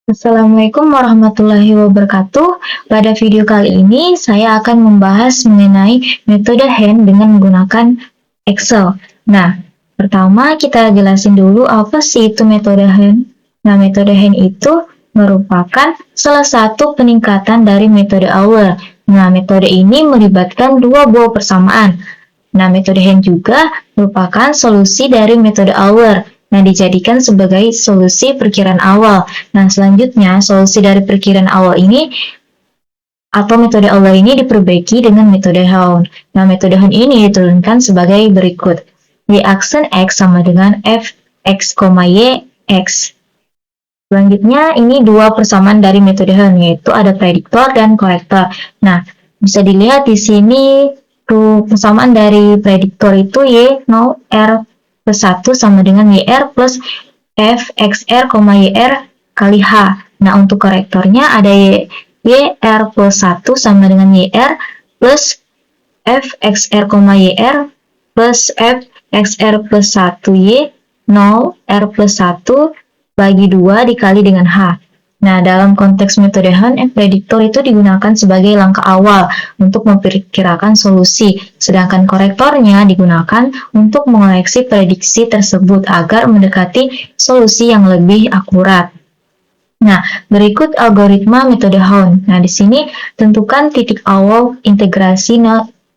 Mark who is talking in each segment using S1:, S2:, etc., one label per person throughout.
S1: Assalamualaikum warahmatullahi wabarakatuh. Pada video kali ini, saya akan membahas mengenai metode hand dengan menggunakan Excel. Nah, pertama kita jelasin dulu apa sih itu metode hand. Nah, metode hand itu merupakan salah satu peningkatan dari metode Euler. Nah, metode ini melibatkan dua buah persamaan. Nah, metode hand juga merupakan solusi dari metode Euler. Nah, dijadikan sebagai solusi perkiraan awal. Nah, selanjutnya solusi dari perkiraan awal ini atau metode Euler ini diperbaiki dengan metode Hund. Nah, metode Hund ini diturunkan sebagai berikut. Y aksen X sama dengan f x, y x. Selanjutnya, ini dua persamaan dari metode Hund, yaitu ada prediktor dan korektor. Nah, bisa dilihat di sini persamaan dari prediktor itu Y0 R plus 1 sama dengan YR plus F XR, YR kali H. Nah, untuk korektornya ada YR plus 1 sama dengan YR plus F XR, YR plus F XR plus 1 Y0 R plus 1 bagi 2 dikali dengan H. Nah, dalam konteks metode Hund, prediktor itu digunakan sebagai langkah awal untuk memperkirakan solusi, sedangkan korektornya digunakan untuk mengoreksi prediksi tersebut agar mendekati solusi yang lebih akurat. Nah, berikut algoritma metode Hund. Nah, di sini tentukan titik awal integrasi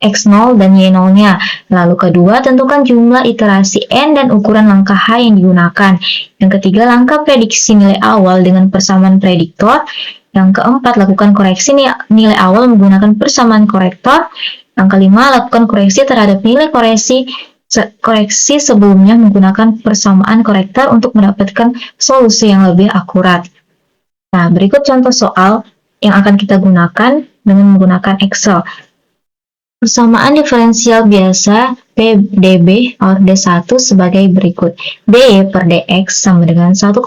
S1: X0 dan Y0-nya. Lalu kedua, tentukan jumlah iterasi N dan ukuran langkah H yang digunakan. Yang ketiga, langkah prediksi nilai awal dengan persamaan prediktor. Yang keempat, lakukan koreksi nilai awal menggunakan persamaan korektor. Yang kelima, lakukan koreksi terhadap nilai koreksi sebelumnya menggunakan persamaan korektor untuk mendapatkan solusi yang lebih akurat. Nah, berikut contoh soal yang akan kita gunakan dengan menggunakan Excel. Persamaan diferensial biasa PDB or D1 sebagai berikut. D per DX sama dengan 1,5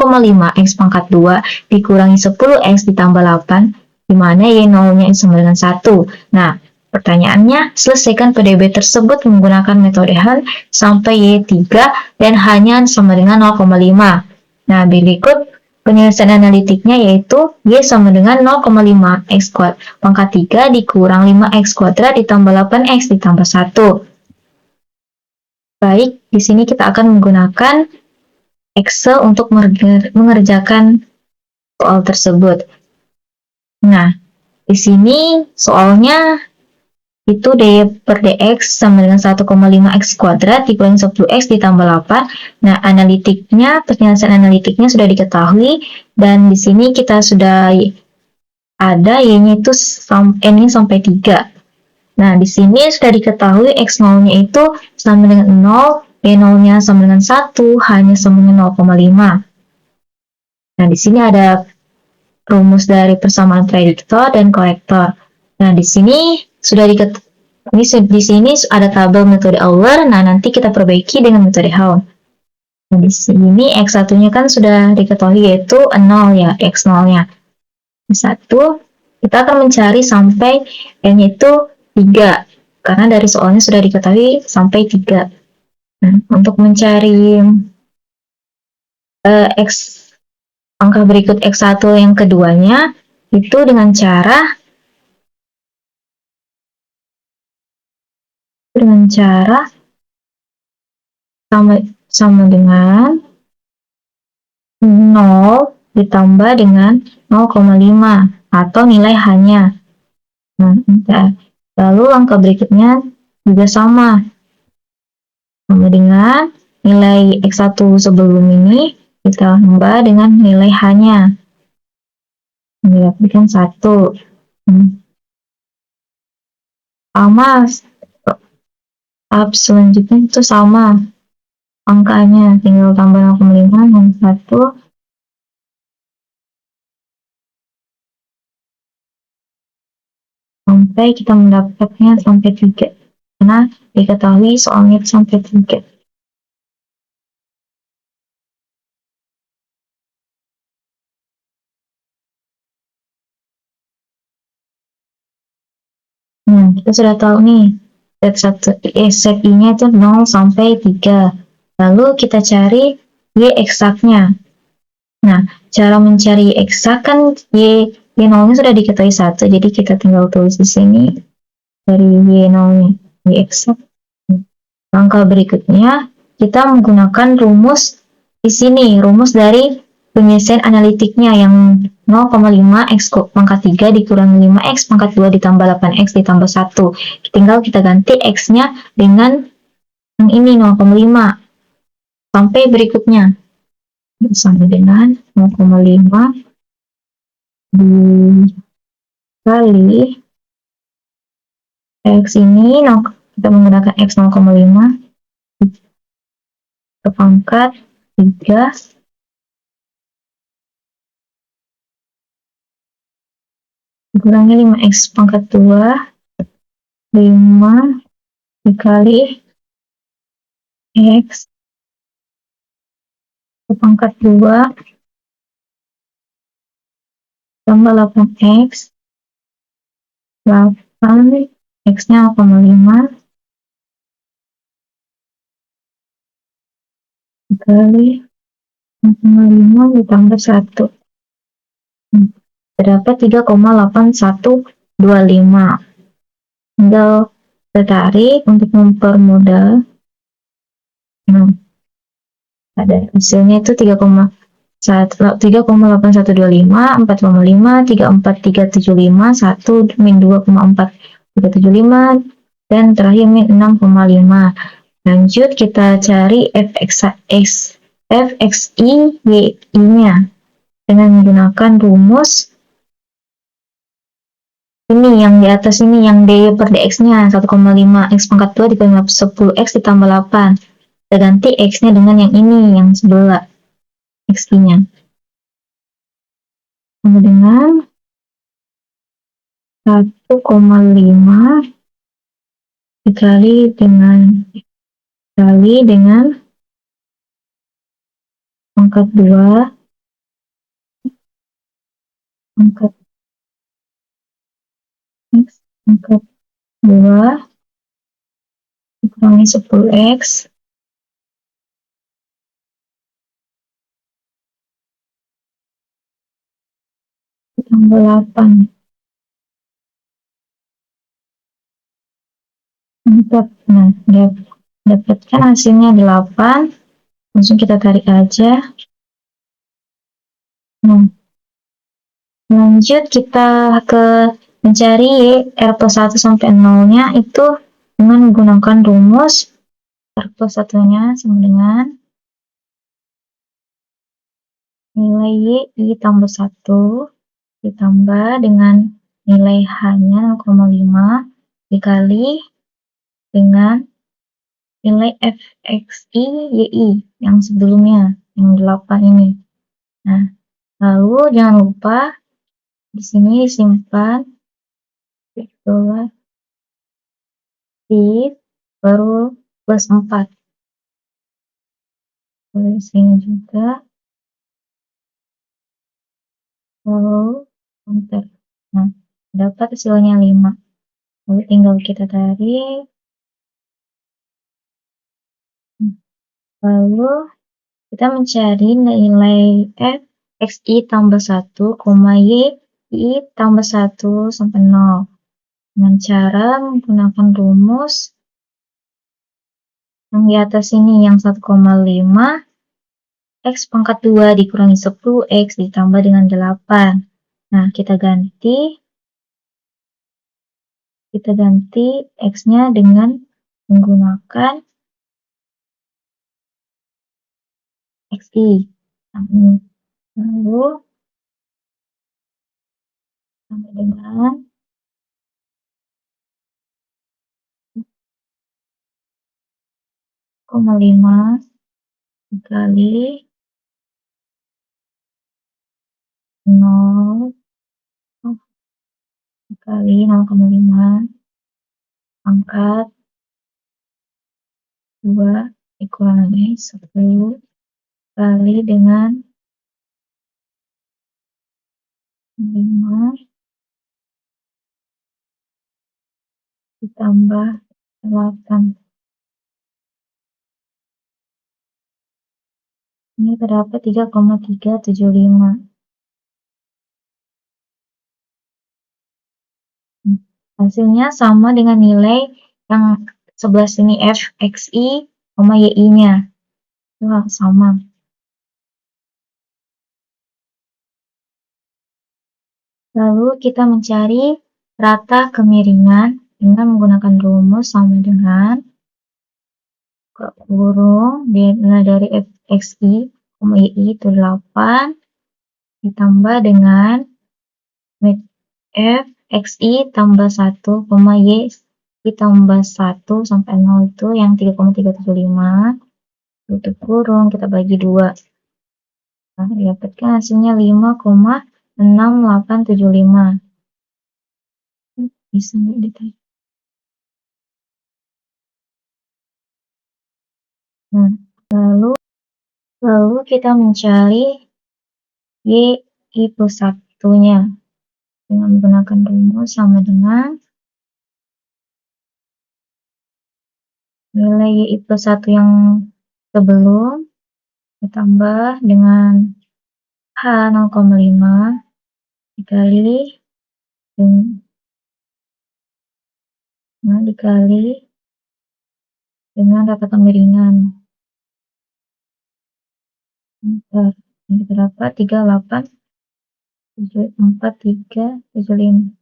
S1: X pangkat 2 dikurangi 10X ditambah 8, di mana Y0-nya sama dengan 1. Nah, pertanyaannya, selesaikan PDB tersebut menggunakan metode Hund sampai Y3 dan hanya sama dengan 0,5. Nah, berikut penyelesaian analitiknya yaitu Y sama dengan 0,5 X kuadrat pangkat 3 dikurang 5X kuadrat ditambah 8X ditambah 1. Baik, di sini kita akan menggunakan Excel untuk mengerjakan soal tersebut. Nah, di sini soalnya itu D per DX sama dengan 1,5 X kuadrat dikurangi 10X ditambah 8. Nah, penyelesaian analitiknya sudah diketahui, dan di sini kita sudah ada Y-nya itu N-nya sampai 3. Nah, di sini sudah diketahui X0-nya itu sama dengan 0, Y0-nya sama dengan 1, H-nya sama dengan 0,5. Nah, di sini ada rumus dari persamaan prediktor dan korektor. Nah, di sini di sini ada tabel metode Euler. Nah, nanti kita perbaiki dengan metode Hund. Nah, di sini X1-nya kan sudah diketahui yaitu 0 ya, X0-nya. X1, kita akan mencari sampai N-nya itu 3, karena dari soalnya sudah diketahui sampai 3. Nah, untuk mencari angka berikut X1 yang keduanya, itu dengan cara sama dengan 0 ditambah dengan 0,5 atau nilai H-nya. Nah, lalu langkah berikutnya juga sama dengan nilai X1 sebelum ini ditambah dengan nilai H-nya. Didapatkan 1. Sama, tahap selanjutnya itu sama angkanya, tinggal tambah 0,5 dan 1. Sampai kita mendapatnya sampai 3. Karena diketahui soalnya sampai 3. Nah, kita sudah tahu nih, set I-nya itu 0 sampai 3. Lalu kita cari Y eksaknya. Nah, cara mencari eksak kan Y0-nya sudah diketahui 1, jadi kita tinggal tulis di sini dari Y0-nya, Y eksak. Langkah berikutnya, kita menggunakan rumus di sini, rumus dari penyelesaian analitiknya yang 0,5 X pangkat 3 dikurangi 5 X pangkat 2 ditambah 8 X ditambah 1. Tinggal kita ganti X-nya dengan yang ini 0,5 sampai berikutnya. Sama dengan 0,5 dikali X ini, kita menggunakan X 0,5 ke pangkat 3 dikurangi 5X pangkat 2, 5 dikali X ke pangkat 2 tambah 8X, 8 X-nya 0,5 dikali 0,5 ditambah 1. Terdapat 3,8125. Tinggal tertarik untuk mempermudah. Ada hasilnya itu 3,8125, 4,5, 34375, 1, min 2,4375, dan terakhir min 6,5. Lanjut kita cari fxi y-nya dengan menggunakan rumus ini yang di atas ini, yang dy per dx-nya 1,5 X pangkat 2 dikali 10 X ditambah 8. Kita ganti X-nya dengan yang ini, yang sebelah X-nya. Sama dengan 1,5 dikali dengan pangkat 2 pangkat X pangkat 2 dikurangi 10X ditambah 8. Nah, dapatkan hasilnya 8. Langsung kita tarik aja. Nah, lanjut kita ke mencari Y R plus 1 sampai 0-nya itu dengan menggunakan rumus R plus 1-nya sama dengan nilai Y tambah 1 ditambah dengan nilai H-nya 0,5 dikali dengan nilai fxi y yang sebelumnya, yang 8 ini. Nah, lalu jangan lupa di sini disimpan baru plus 4. Di sini juga. Lalu enter. Nah, dapat hasilnya 5. Lalu tinggal kita tarik. Lalu kita mencari nilai f xi tambah 1, y tambah 1 sampai 0 dengan cara menggunakan rumus yang di atas ini, yang 1,5 X pangkat 2 dikurangi 10 X ditambah dengan 8. Nah, kita ganti X-nya dengan menggunakan XI. Lalu sama dengan 0,5 dikali 0 dikali 0,5 pangkat 2 dikurangi 10 kali dengan 5 ditambah 8. Ini terdapat 3,375. Hasilnya sama dengan nilai yang sebelah sini f(xi), y-nya. Wah, sama. Lalu kita mencari rata kemiringan dengan menggunakan rumus sama dengan kurung dari f(xi), y itu 8 ditambah dengan f(xi) tambah 1, y ditambah 1 sampai 0 itu yang 3,375 tutup kurung, kita bagi 2. Nah, didapatkan hasilnya 5,6875. Bisa nggak ditanya? Nah, lalu kita mencari y plus 1-nya dengan menggunakan rumus sama dengan nilai y plus 1 yang sebelum ditambah dengan h 0,5 dikali dengan rata kemiringan. Bentar, ini berapa? 38,4375.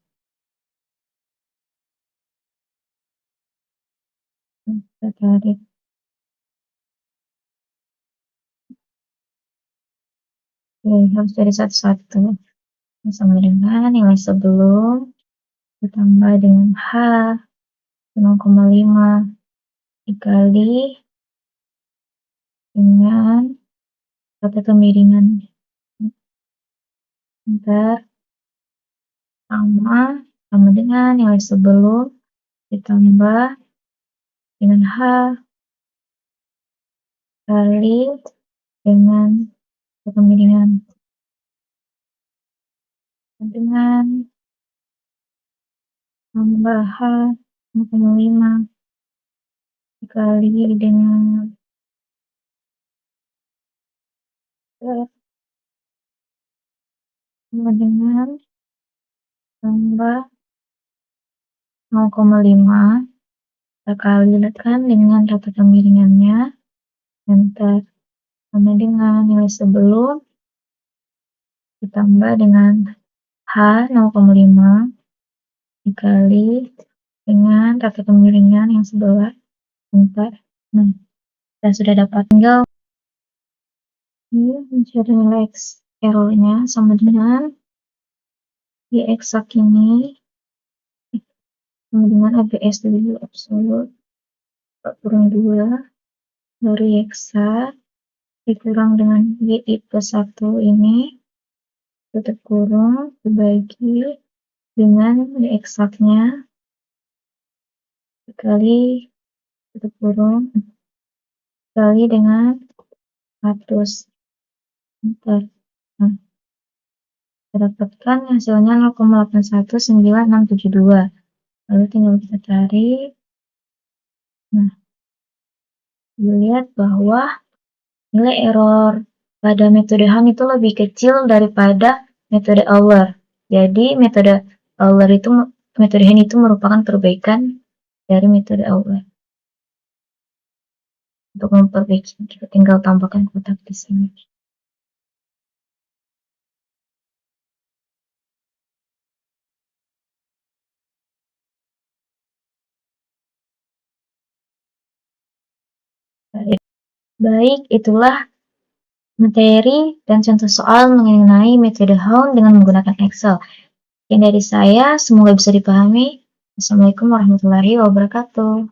S1: Kita tarik. Oke, harus dari satu-satu. Sama dengan nilai sebelum ditambah dengan h 0,5 dikali dengan rata kemiringan. Bentar, sama dengan nilai sebelum ditambah dengan h kali dengan rata kemiringan dengan tambah h 0,5 dikali dengan tambah 0,5 kita kalikan dengan rata kemiringannya, enter, sama dengan nilai sebelum ditambah dengan h 0,5 dikali dengan rata kemiringan yang sebelah, enter. Nah, kita sudah dapat, tinggal mencari nilai errornya sama dengan y eksak ini sama dengan ABS dulu absolut kurang 2 dari eksak dikurang dengan y plus 1 ini tutup kurung dibagi dengan y eksaknya dikali tutup kurung dikali dengan 100. Bentar. Nah, kita dapatkan hasilnya 0,819672. Lalu tinggal kita cari. Nah, dilihat bahwa nilai error pada metode Han itu lebih kecil daripada metode Euler. Jadi metode Han itu merupakan perbaikan dari metode Euler. Untuk memperbaiki, kita tinggal tambahkan kotak di sini. Baik, itulah materi dan contoh soal mengenai metode Han dengan menggunakan Excel. Sekian dari saya, semoga bisa dipahami. Wassalamualaikum warahmatullahi wabarakatuh.